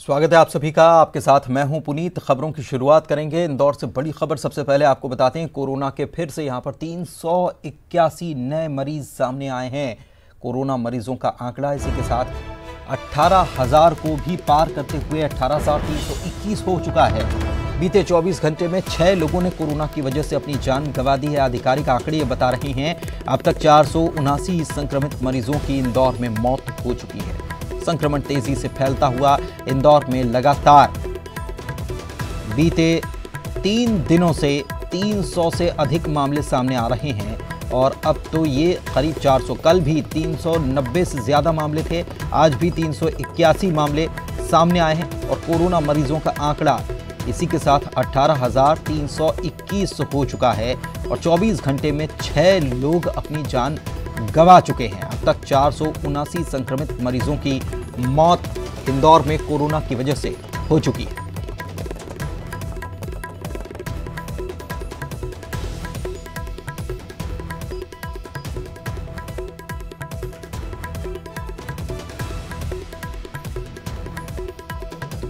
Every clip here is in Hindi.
स्वागत है आप सभी का। आपके साथ मैं हूं पुनीत। खबरों की शुरुआत करेंगे इंदौर से। बड़ी खबर सबसे पहले आपको बताते हैं, कोरोना के फिर से यहां पर 381 नए मरीज सामने आए हैं। कोरोना मरीजों का आंकड़ा इसी के साथ 18,000 को भी पार करते हुए 18,321 हो चुका है। बीते 24 घंटे में 6 लोगों ने कोरोना की वजह से अपनी जान गंवा दी है। आधिकारिक आंकड़े बता रहे हैं अब तक 479 संक्रमित मरीजों की इंदौर में मौत हो चुकी है। संक्रमण तेजी से फैलता हुआ इंदौर में लगातार बीते 3 दिनों से 300 से अधिक मामले सामने आ रहे हैं और अब तो ये करीब 400, कल भी 390 से ज़्यादा मामले थे, आज भी 381 मामले सामने आए हैं और कोरोना मरीजों का आंकड़ा इसी के साथ 18,321 हो चुका है और 24 घंटे में 6 लोग अपनी जान गंवा चुके हैं। अब तक 479 संक्रमित मरीजों की मौत इंदौर में कोरोना की वजह से हो चुकी है।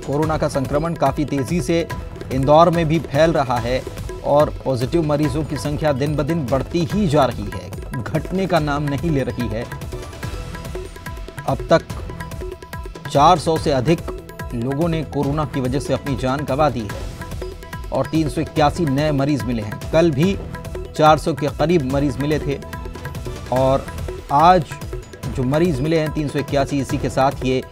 कोरोना का संक्रमण काफी तेजी से इंदौर में भी फैल रहा है और पॉजिटिव मरीजों की संख्या दिन ब दिन बढ़ती ही जा रही है, घटने का नाम नहीं ले रही है। अब तक 400 से अधिक लोगों ने कोरोना की वजह से अपनी जान गंवा दी है और 381 नए मरीज मिले हैं। कल भी 400 के करीब मरीज मिले थे और आज जो मरीज मिले हैं 381, इसी के साथ ये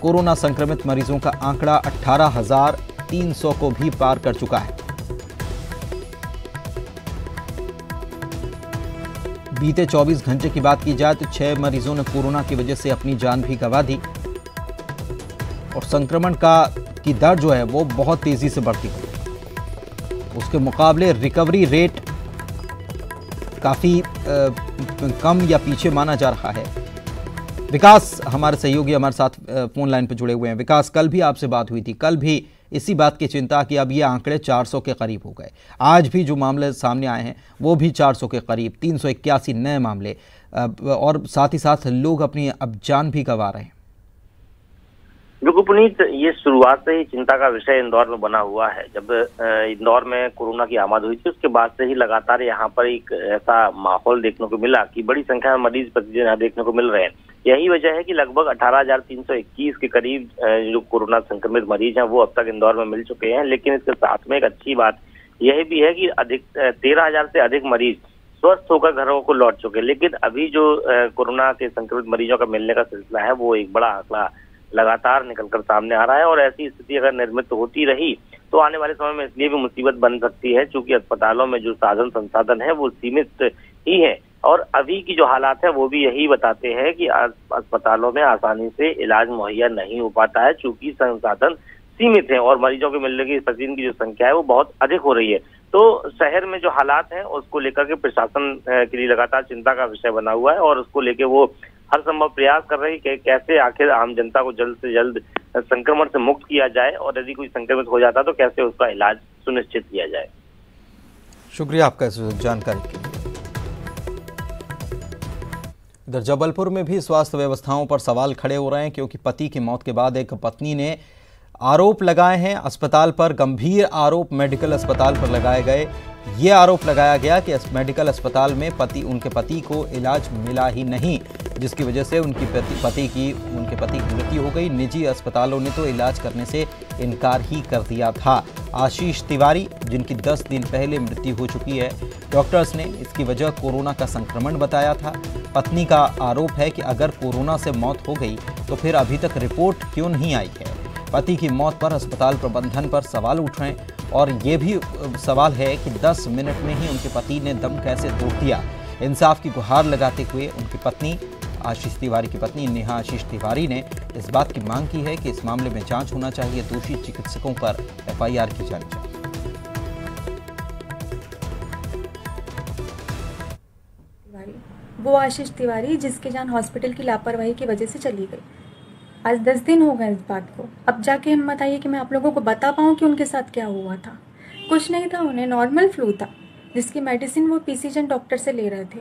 कोरोना संक्रमित मरीजों का आंकड़ा 18,300 को भी पार कर चुका है। बीते 24 घंटे की बात की जाए तो 6 मरीजों ने कोरोना की वजह से अपनी जान भी गंवा दी और संक्रमण की दर जो है वो बहुत तेजी से बढ़ती हुई, उसके मुकाबले रिकवरी रेट काफ़ी कम या पीछे माना जा रहा है। विकास हमारे सहयोगी हमारे साथ फोन लाइन पर जुड़े हुए हैं। विकास, कल भी आपसे बात हुई थी, कल भी इसी बात की चिंता कि अब ये आंकड़े 400 के करीब हो गए। आज भी जो मामले सामने आए हैं वो भी 400 के करीब, 381 नए मामले और साथ ही साथ लोग अपनी अब जान भी गंवा रहे हैं। बिल्कुल पुनीत, ये शुरुआत से ही चिंता का विषय इंदौर में बना हुआ है। जब इंदौर में कोरोना की आमद हुई थी उसके बाद से ही लगातार यहाँ पर एक ऐसा माहौल देखने को मिला कि बड़ी संख्या में मरीज प्रतिदिन देखने को मिल रहे हैं। यही वजह है कि लगभग 18,321 के करीब जो कोरोना संक्रमित मरीज हैं वो अब तक इंदौर में मिल चुके हैं। लेकिन इसके साथ में एक अच्छी बात यह भी है कि 13,000 से अधिक मरीज स्वस्थ होकर घरों को लौट चुके हैं। लेकिन अभी जो कोरोना के संक्रमित मरीजों का मिलने का सिलसिला है वो एक बड़ा आंकड़ा लगातार निकलकर सामने आ रहा है और ऐसी स्थिति अगर निर्मित होती रही तो आने वाले समय में इसलिए भी मुसीबत बन सकती है, क्योंकि अस्पतालों में जो साधन संसाधन है वो सीमित ही है और अभी की जो हालात है वो भी यही बताते हैं कि अस्पतालों में आसानी से इलाज मुहैया नहीं हो पाता है, चूंकि संसाधन सीमित है और मरीजों के मिलने की प्रतिदिन की जो संख्या है वो बहुत अधिक हो रही है। तो शहर में जो हालात हैं उसको लेकर के प्रशासन के लिए लगातार चिंता का विषय बना हुआ है और उसको लेकर वो हर संभव प्रयास कर रही है कि कैसे आखिर आम जनता को जल्द से जल्द संक्रमण से मुक्त किया जाए और यदि कोई संक्रमित हो जाता तो कैसे उसका इलाज सुनिश्चित किया जाए। शुक्रिया आपका इस जानकारी के लिए। इधर जबलपुर में भी स्वास्थ्य व्यवस्थाओं पर सवाल खड़े हो रहे हैं, क्योंकि पति की मौत के बाद एक पत्नी ने आरोप लगाए हैं अस्पताल पर। गंभीर आरोप मेडिकल अस्पताल पर लगाए गए। ये आरोप लगाया गया कि मेडिकल अस्पताल में उनके पति को इलाज मिला ही नहीं, जिसकी वजह से उनके पति की मृत्यु हो गई। निजी अस्पतालों ने तो इलाज करने से इनकार ही कर दिया था। आशीष तिवारी, जिनकी 10 दिन पहले मृत्यु हो चुकी है, डॉक्टर्स ने इसकी वजह कोरोना का संक्रमण बताया था। पत्नी का आरोप है कि अगर कोरोना से मौत हो गई तो फिर अभी तक रिपोर्ट क्यों नहीं आई है। पति की मौत पर अस्पताल प्रबंधन पर सवाल उठ रहे हैं और ये भी सवाल है कि 10 मिनट में ही उनके पति ने दम कैसे तोड़ दिया। इंसाफ की गुहार लगाते हुए उनकी पत्नी आशीष तिवारी की पत्नी नेहा आशीष तिवारी ने इस बात की मांग की है कि इस मामले में जांच होना चाहिए, दोषी चिकित्सकों पर FIR की जानी चाहिए। वो आशीष तिवारी जिसकी जान हॉस्पिटल की लापरवाही की वजह से चली गई। आज 10 दिन हो गए इस बात को। अब जाके हिम्मत आई है कि मैं आप लोगों को बता पाऊँ कि उनके साथ क्या हुआ था। कुछ नहीं था, उन्हें नॉर्मल फ्लू था जिसकी मेडिसिन वो PCGen डॉक्टर से ले रहे थे।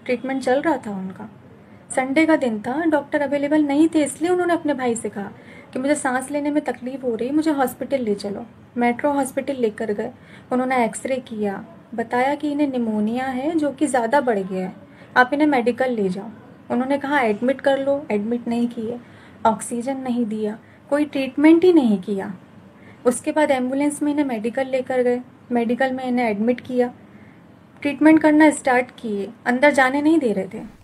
ट्रीटमेंट चल रहा था उनका। संडे का दिन था, डॉक्टर अवेलेबल नहीं थे, इसलिए उन्होंने अपने भाई से कहा कि मुझे सांस लेने में तकलीफ हो रही, मुझे हॉस्पिटल ले चलो। मेट्रो हॉस्पिटल लेकर गए, उन्होंने एक्सरे किया, बताया कि इन्हें निमोनिया है जो कि ज़्यादा बढ़ गया है, आप इन्हें मेडिकल ले जाओ। उन्होंने कहा एडमिट कर लो, एडमिट नहीं किए, ऑक्सीजन नहीं दिया, कोई ट्रीटमेंट ही नहीं किया। उसके बाद एम्बुलेंस में इन्हें मेडिकल लेकर गए, मेडिकल में इन्हें एडमिट किया, ट्रीटमेंट करना स्टार्ट किए, अंदर जाने नहीं दे रहे थे।